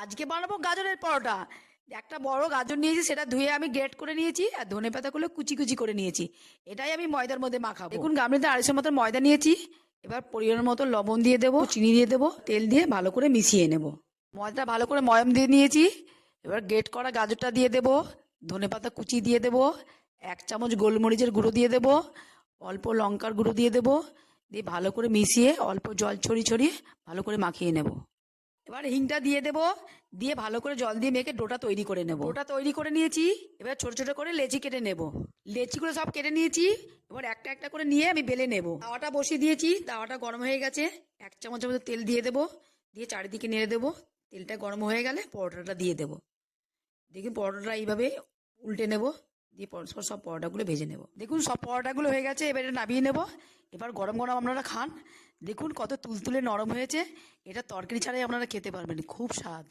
আজকে বানাবো গাজরের পরোটা। একটা বড় গাজর নিয়েছি, সেটা ধুয়ে আমি গ্রেট করে নিয়েছি, আর ধনেপাতাগুলো কুচি কুচি করে নিয়েছি। এটাই আমি ময়দার মধ্যে মাখাবো। দেখুন গামলিতে 250 মতো ময়দা নিয়েছি। এবার পরিমাণ মতো লবণ দিয়ে দেবো, চিনি দিয়ে দেবো, তেল দিয়ে ভালো করে মিশিয়ে নেব। ময়দাটা ভালো করে ময়াম দিয়ে নিয়েছি। এবার গ্রেট করা গাজরটা দিয়ে দেবো, ধনেপাতা কুচি দিয়ে দেবো, 1 চামচ গোলমরিচের গুঁড়ো দিয়ে দেবো, অল্প লঙ্কার গুঁড়ো দিয়ে দেবো, দিয়ে ভালো করে মিশিয়ে অল্প জল ছড়িয়ে ছড়িয়ে ভালো করে মাখিয়ে নেব। এবার হিংটা দিয়ে দেবো, দিয়ে ভালো করে জল দিয়ে মেখে ডোটা তৈরি করে নেব। ডোটা তৈরি করে নিয়েছি। এবার ছোট ছোট করে লেচি কেটে নেব। লেচিগুলো সব কেটে নিয়েছি। এবার একটা একটা করে নিয়ে আমি বেলে নেব। তাওয়াটা বসিয়ে দিয়েছি, তাওয়াটা গরম হয়ে গেছে। 1 চামচের মতো তেল দিয়ে দেবো, দিয়ে চারিদিকে নেড়ে দেবো। তেলটা গরম হয়ে গেলে পরোটাটা দিয়ে দেবো। দেখুন পরোটাটা এইভাবে উল্টে নেব, দিয়ে পরস্পর সব পরোটাগুলো ভেজে নেব। দেখুন সব পরোটাগুলো হয়ে গেছে, এবার এটা নামিয়ে নেব। এবার গরম গরম আপনারা খান। দেখুন কত তুলতুলে নরম হয়েছে। এটা তরকারি ছাড়াই আপনারা খেতে পারবেন, খুব স্বাদ।